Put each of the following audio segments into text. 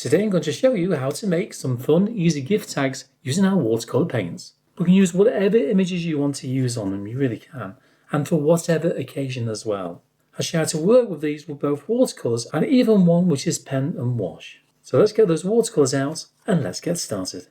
Today I'm going to show you how to make some fun, easy gift tags using our watercolour paints. We can use whatever images you want to use on them, you really can, and for whatever occasion as well. I'll show you how to work with these with both watercolours and even one which is pen and wash. So let's get those watercolours out and let's get started.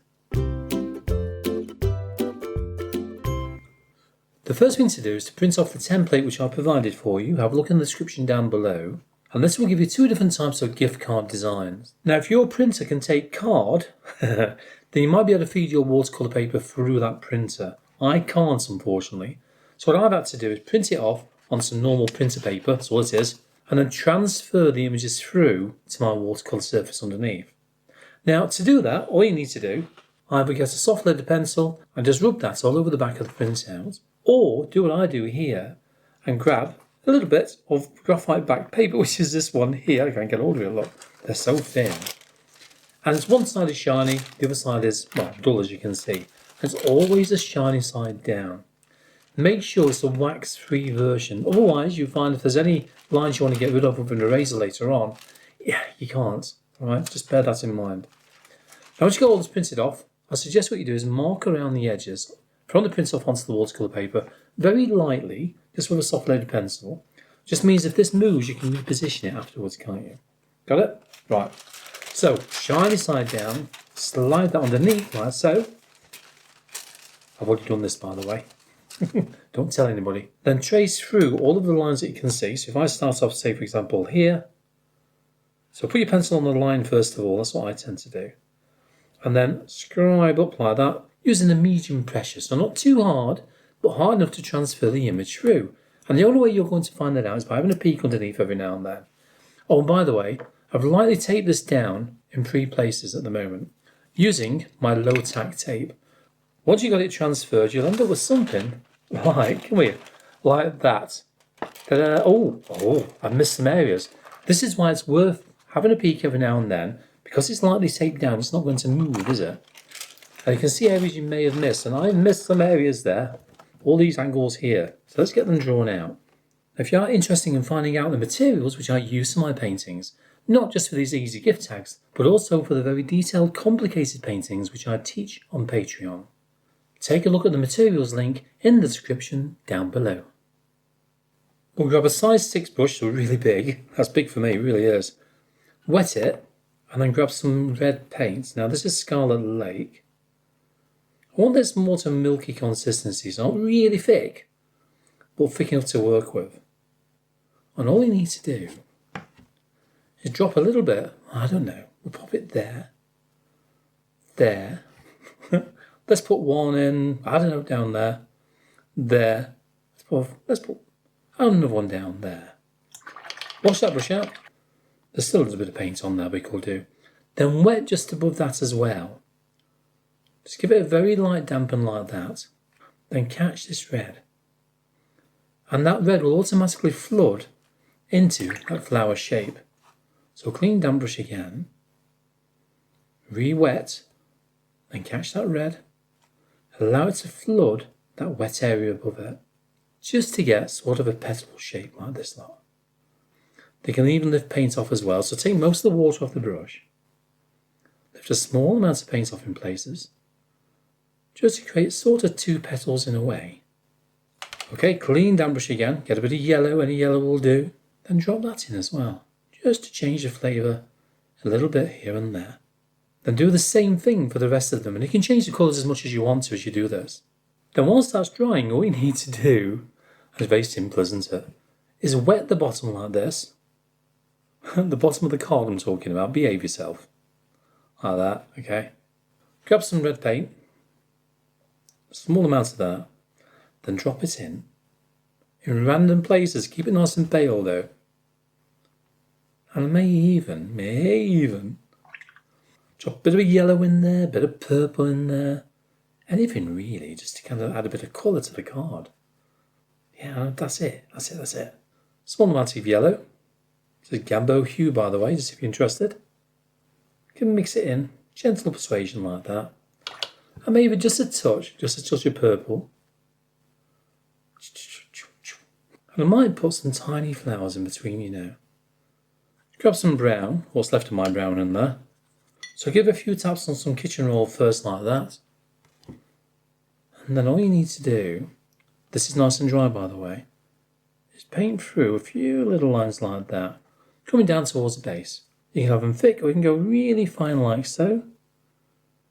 The first thing to do is to print off the template which I provided for you. Have a look in the description down below. And this will give you two different types of gift card designs. Now if your printer can take card, then you might be able to feed your watercolour paper through that printer. I can't, unfortunately. So what I've had to do is print it off on some normal printer paper, that's all it is, and then transfer the images through to my watercolour surface underneath. Now to do that, all you need to do, either get a soft leaded pencil and just rub that all over the back of the printout, or do what I do here and grab a little bit of graphite back paper, which is this one here. I can't get hold of it, look. They're so thin. And it's one side is shiny, the other side is, well, dull as you can see. It's always a shiny side down. Make sure it's a wax-free version. Otherwise, you find if there's any lines you want to get rid of with an eraser later on, yeah, you can't. All right, just bear that in mind. Now, once you got all this printed off, I suggest what you do is mark around the edges from the print off onto the watercolour paper very lightly, just with a soft leaded pencil. Just means if this moves, you can reposition it afterwards, can't you? Got it? Right. So, shiny side down, slide that underneath like so. I've already done this, by the way. Don't tell anybody. Then trace through all of the lines that you can see. So if I start off, say, for example, here. So put your pencil on the line first of all. That's what I tend to do. And then scribe up like that using a medium pressure. So not too hard, but hard enough to transfer the image through. And the only way you're going to find that out is by having a peek underneath every now and then. Oh, and by the way, I've lightly taped this down in 3 places at the moment using my low tack tape. Once you've got it transferred, you'll end up with something like, come here, like that. Oh, I've missed some areas. This is why it's worth having a peek every now and then. Because it's lightly taped down, it's not going to move, is it? And you can see areas you may have missed, and I've missed some areas there. All these angles here. So let's get them drawn out. If you are interested in finding out the materials which I use for my paintings, not just for these easy gift tags, but also for the very detailed, complicated paintings which I teach on Patreon, take a look at the materials link in the description down below. We'll grab a size 6 brush, so really big. That's big for me, it really is. Wet it, and then grab some red paint. Now this is Scarlet Lake. I want this more to milky consistency, so not really thick, but thick enough to work with. And all you need to do is drop a little bit, I don't know, we'll pop it there. There. Let's put one in, I don't know, down there. There. Let's put another one down there. Wash that brush out. There's still a little bit of paint on there we could do. Then wet just above that as well. Just give it a very light dampen like that. Then catch this red. And that red will automatically flood into that flower shape. So clean damp brush again. Re-wet. Then catch that red. Allow it to flood that wet area above it. Just to get sort of a petal shape like this lot. They can even lift paint off as well. So take most of the water off the brush. Lift a small amount of paint off in places. Just to create sort of 2 petals in a way. Okay, clean damp brush again. Get a bit of yellow, any yellow will do. Then drop that in as well. Just to change the flavour a little bit here and there. Then do the same thing for the rest of them. And you can change the colours as much as you want to as you do this. Then once that's drying, all you need to do, it's very simple, isn't it? Is wet the bottom like this. The bottom of the card I'm talking about. Behave yourself. Like that, okay. Grab some red paint. Small amount of that, then drop it in random places. Keep it nice and pale though. And may even drop a bit of yellow in there, a bit of purple in there. Anything really, just to kind of add a bit of colour to the card. Yeah, that's it. Small amount of yellow. It's a Gambo hue, by the way, just if you're interested. You can mix it in, gentle persuasion like that. And maybe just a touch of purple. And I might put some tiny flowers in between, you know. Grab some brown, what's left of my brown in there. So give a few taps on some kitchen roll first like that. And then all you need to do, this is nice and dry by the way, is paint through a few little lines like that, coming down towards the base. You can have them thick or you can go really fine like so.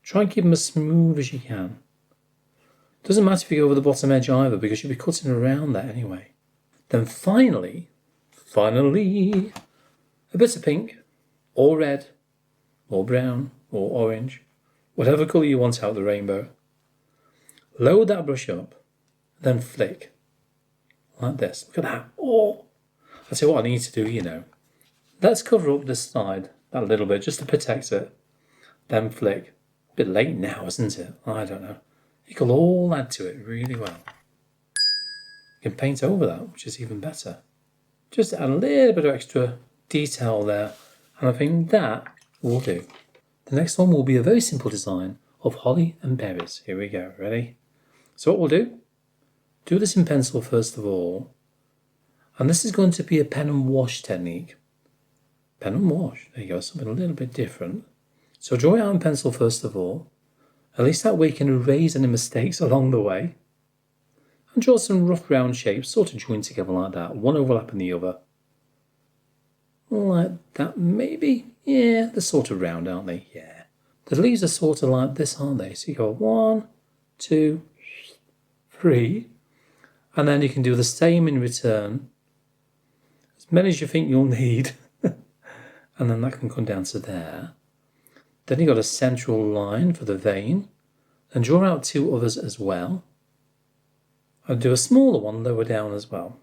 Try and keep them as smooth as you can. Doesn't matter if you go over the bottom edge either because you'll be cutting around that anyway. Then finally, a bit of pink, or red, or brown, or orange, whatever colour you want out of the rainbow. Load that brush up, then flick, like this. Look at that. Oh! I'll tell you what I need to do, you know. Let's cover up this side a little bit, just to protect it. Then flick. A bit late now, isn't it? I don't know. It will all add to it really well. You can paint over that, which is even better. Just add a little bit of extra detail there, and I think that will do. The next one will be a very simple design of holly and berries. Here we go, ready? So what we'll do this in pencil first of all, and this is going to be a pen and wash technique. Pen and wash, there you go, something a little bit different. So draw it out in pencil first of all, at least that way you can erase any mistakes along the way. And draw some rough round shapes, sort of joined together like that, one overlapping the other. Like that maybe? Yeah, they're sort of round, aren't they? Yeah. The leaves are sort of like this, aren't they? So you go 1, 2, 3. And then you can do the same in return. As many as you think you'll need. And then that can come down to there. Then you've got a central line for the vein. And draw out 2 others as well. I'll do a smaller one lower down as well.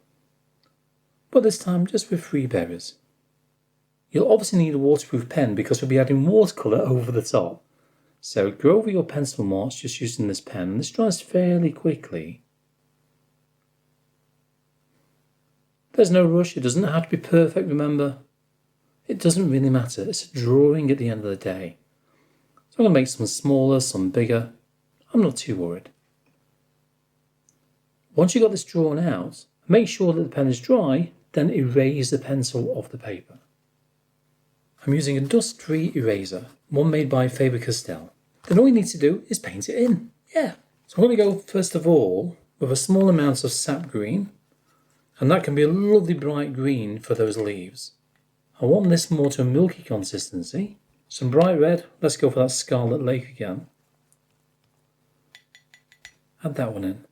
But this time just with 3 berries. You'll obviously need a waterproof pen because we'll be adding watercolour over the top. So go over your pencil marks just using this pen. This dries fairly quickly. There's no rush. It doesn't have to be perfect, remember. It doesn't really matter. It's a drawing at the end of the day. So I'm going to make some smaller, some bigger. I'm not too worried. Once you've got this drawn out, make sure that the pen is dry, then erase the pencil off the paper. I'm using a dust-free eraser, one made by Faber-Castell. Then all you need to do is paint it in. Yeah. So I'm going to go first of all with a small amount of sap green, and that can be a lovely bright green for those leaves. I want this more to a milky consistency. Some bright red, let's go for that Scarlet Lake again. Add that one in.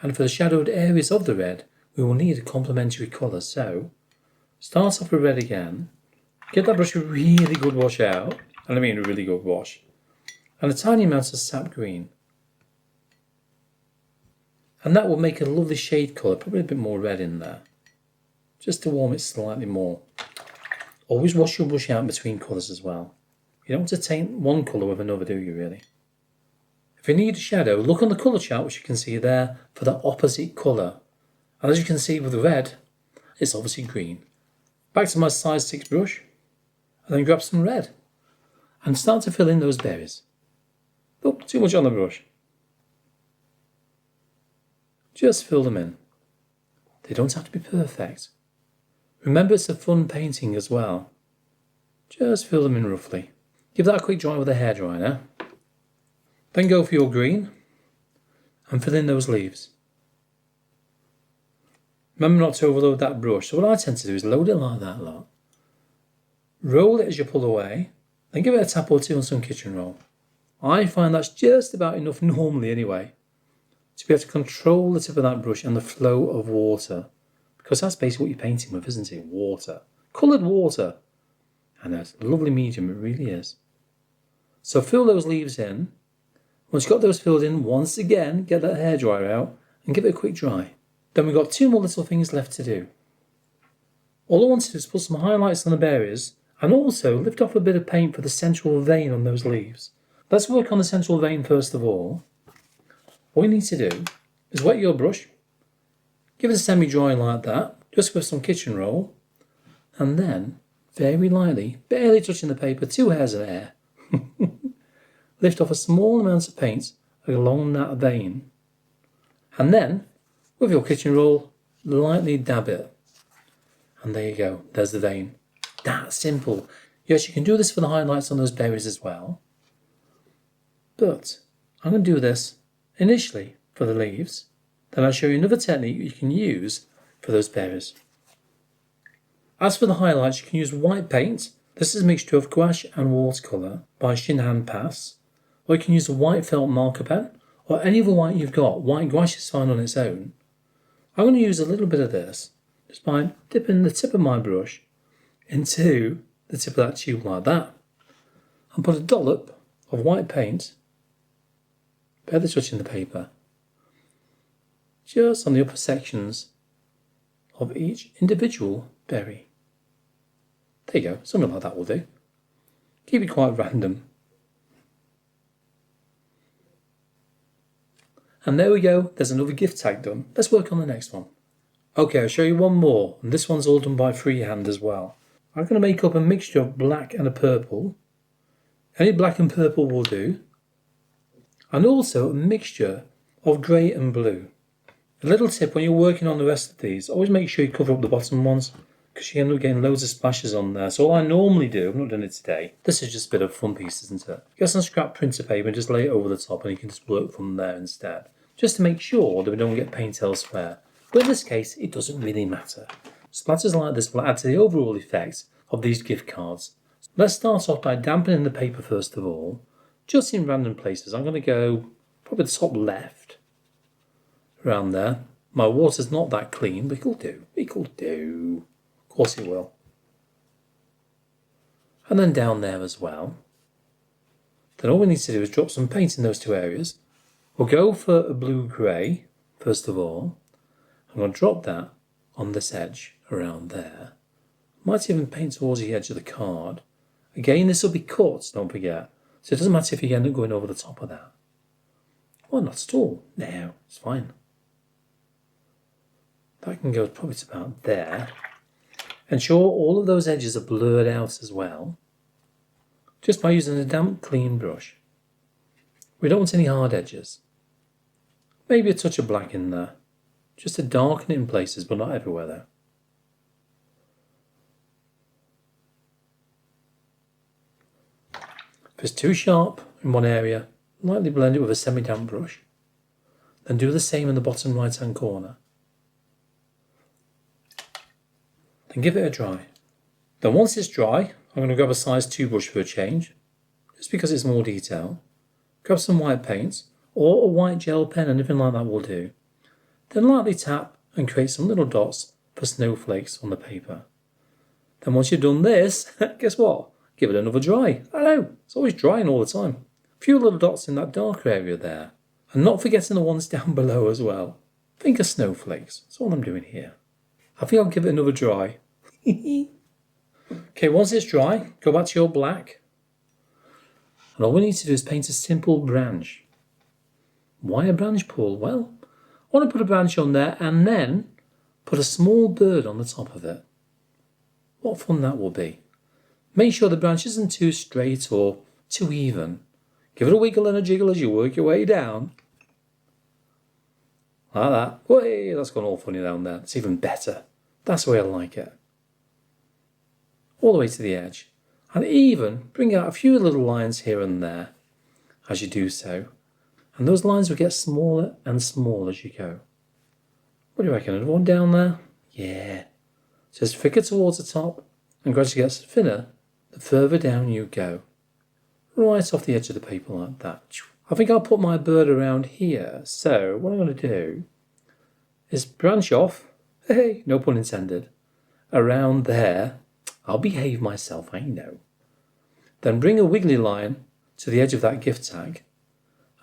And for the shadowed areas of the red, we will need a complementary colour. So, start off with red again. Get that brush a really good wash out. And I mean a really good wash. And a tiny amount of sap green. And that will make a lovely shade colour, probably a bit more red in there. Just to warm it slightly more. Always wash your brush out between colours as well. You don't want to taint one colour with another, do you really? If you need a shadow, look on the colour chart which you can see there for the opposite colour. And as you can see with the red, it's obviously green. Back to my size 6 brush, and then grab some red. And start to fill in those berries. Oh, too much on the brush. Just fill them in. They don't have to be perfect. Remember, it's a fun painting as well. Just fill them in roughly. Give that a quick dry with a hairdryer now. Then go for your green and fill in those leaves. Remember not to overload that brush. So what I tend to do is load it like that lot. Roll it as you pull away, then give it a tap or 2 on some kitchen roll. I find that's just about enough normally anyway, to be able to control the tip of that brush and the flow of water. Because that's basically what you're painting with, isn't it? Water. Coloured water. And that's a lovely medium, it really is. So fill those leaves in. Once you've got those filled in, once again, get that hairdryer out and give it a quick dry. Then we've got 2 more little things left to do. All I want to do is put some highlights on the berries and also lift off a bit of paint for the central vein on those leaves. Let's work on the central vein first of all. All you need to do is wet your brush, give it a semi-dry like that, just with some kitchen roll, and then, very lightly, barely touching the paper, 2 hairs of air, lift off a small amount of paint along that vein. And then, with your kitchen roll, lightly dab it. And there you go, there's the vein. That simple. Yes, you can do this for the highlights on those berries as well. But I'm going to do this initially for the leaves. Then I'll show you another technique you can use for those berries. As for the highlights, you can use white paint. This is a mixture of gouache and watercolour by Hand Pass. Or you can use a white felt marker pen, or any other white you've got. White gouache is fine on its own. I'm going to use a little bit of this, just by dipping the tip of my brush into the tip of that tube like that. And put a dollop of white paint, barely touching the paper, just on the upper sections of each individual berry. There you go, something like that will do. Keep it quite random. And there we go, there's another gift tag done. Let's work on the next one. Okay, I'll show you one more, and this one's all done by freehand as well. I'm going to make up a mixture of black and a purple. Any black and purple will do. And also a mixture of grey and blue. A little tip when you're working on the rest of these, always make sure you cover up the bottom ones, because you end up getting loads of splashes on there. So all I normally do, I've not done it today, this is just a bit of fun piece, isn't it? Get some scrap printer paper and just lay it over the top, and you can just work from there instead. Just to make sure that we don't get paint elsewhere. But in this case, it doesn't really matter. Splatters like this will add to the overall effect of these gift cards. Let's start off by dampening the paper first of all, just in random places. I'm going to go probably the top left, around there. My water's not that clean, but it'll do. It'll do. Of course it will. And then down there as well. Then all we need to do is drop some paint in those two areas. We'll go for a blue-grey, first of all. I'm going to drop that on this edge around there. Might even paint towards the edge of the card. Again, this will be cut, don't forget. So it doesn't matter if you end up going over the top of that. Well, not at all. No, it's fine. That can go probably to about there. Ensure all of those edges are blurred out as well. Just by using a damp, clean brush. We don't want any hard edges. Maybe a touch of black in there. Just to darken it in places, but not everywhere though. If it's too sharp in one area, lightly blend it with a semi-damp brush. Then do the same in the bottom right hand corner. Then give it a dry. Then once it's dry, I'm going to grab a size 2 brush for a change, just because it's more detail. Grab some white paint, or a white gel pen, anything like that will do. Then lightly tap and create some little dots for snowflakes on the paper. Then once you've done this, guess what? Give it another dry. I know, it's always drying all the time. A few little dots in that darker area there. And not forgetting the ones down below as well. Think of snowflakes. That's all I'm doing here. I think I'll give it another dry. Okay, once it's dry, go back to your black. And all we need to do is paint a simple branch. Why a branch, Paul? Well, I want to put a branch on there and then put a small bird on the top of it. What fun that will be. Make sure the branch isn't too straight or too even. Give it a wiggle and a jiggle as you work your way down. Like that. Way, that's gone all funny down there. It's even better. That's the way I like it. All the way to the edge. And even bring out a few little lines here and there as you do so. And those lines will get smaller and smaller as you go. What do you reckon? Another one down there? Yeah. Just thicker towards the top and gradually gets thinner the further down you go. Right off the edge of the paper like that. I think I'll put my bird around here. So what I'm going to do is branch off, hey, no pun intended, around there. I'll behave myself, I know. Then bring a wiggly line to the edge of that gift tag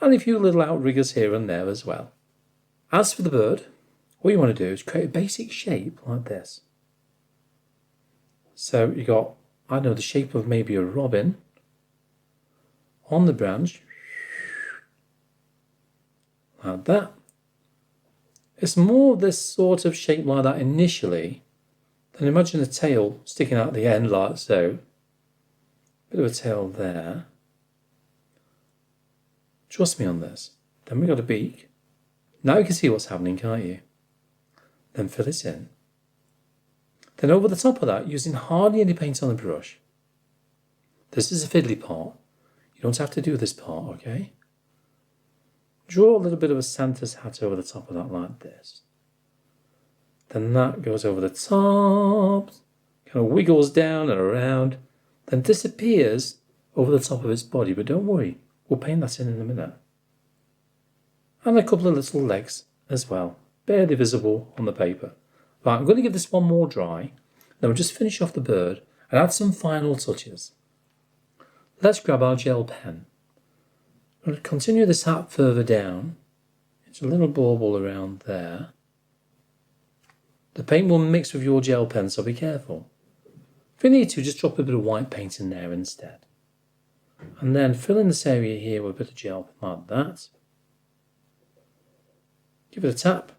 and a few little outriggers here and there as well. As for the bird, what you want to do is create a basic shape like this. So you got, I don't know, the shape of maybe a robin on the branch, like that. It's more this sort of shape like that initially. Then imagine a tail sticking out the end like so. Bit of a tail there. Trust me on this. Then we've got a beak. Now you can see what's happening, can't you? Then fill it in. Then over the top of that, using hardly any paint on the brush, This is a fiddly part. You don't have to do this part, okay? Draw a little bit of a Santa's hat over the top of that like this. Then that goes over the top, kind of wiggles down and around, then disappears over the top of its body. But don't worry, we'll paint that in a minute. And a couple of little legs as well, barely visible on the paper. Right, I'm going to give this one more dry. Then we'll just finish off the bird and add some final touches. Let's grab our gel pen. I'm going to continue this hat further down. It's a little bauble around there. The paint will mix with your gel pen, so be careful. If you need to, just drop a bit of white paint in there instead. And then fill in this area here with a bit of gel pen like that. Give it a tap.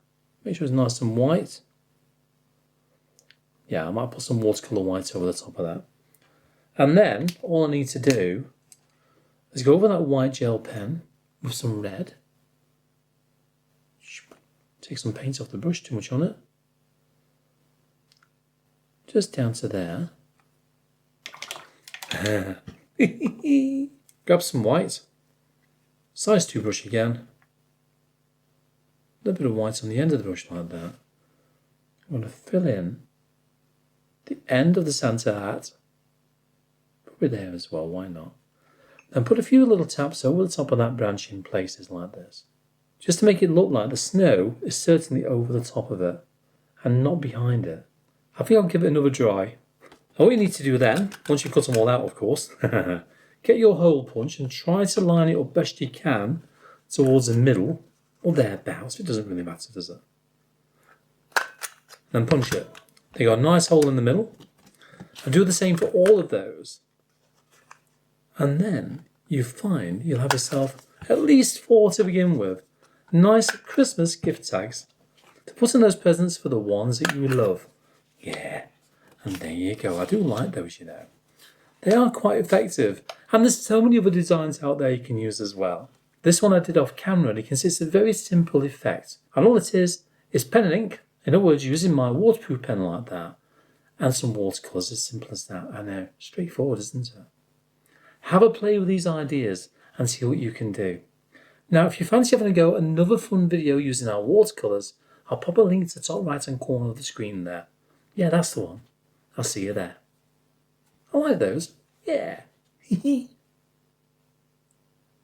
Make sure it's nice and white. Yeah, I might put some watercolour white over the top of that. And then all I need to do is go over that white gel pen with some red. Take some paint off the brush, too much on it. Just down to there. Grab some white. Size 2 brush again. A little bit of white on the end of the brush like that. I'm going to fill in the end of the Santa hat. Probably there as well, why not? And put a few little taps over the top of that branch in places like this. Just to make it look like the snow is certainly over the top of it and not behind it. I think I'll give it another dry. And what you need to do then, once you've cut them all out of course, get your hole punch and try to line it up best you can towards the middle or thereabouts. It doesn't really matter, does it? Then punch it. They got a nice hole in the middle. And do the same for all of those. And then you find you'll have yourself at least 4 to begin with. Nice Christmas gift tags to put in those presents for the ones that you love. Yeah, and there you go. I do like those, you know. They are quite effective. And there's so many other designs out there you can use as well. This one I did off camera and it consists of a very simple effect. And all it is pen and ink. In other words, using my waterproof pen like that. And some watercolours, as simple as that. I know, straightforward, isn't it? Have a play with these ideas and see what you can do. Now, if you fancy having a go at another fun video using our watercolours, I'll pop a link to the top right hand corner of the screen there. Yeah, that's the one. I'll see you there. I like those. Yeah.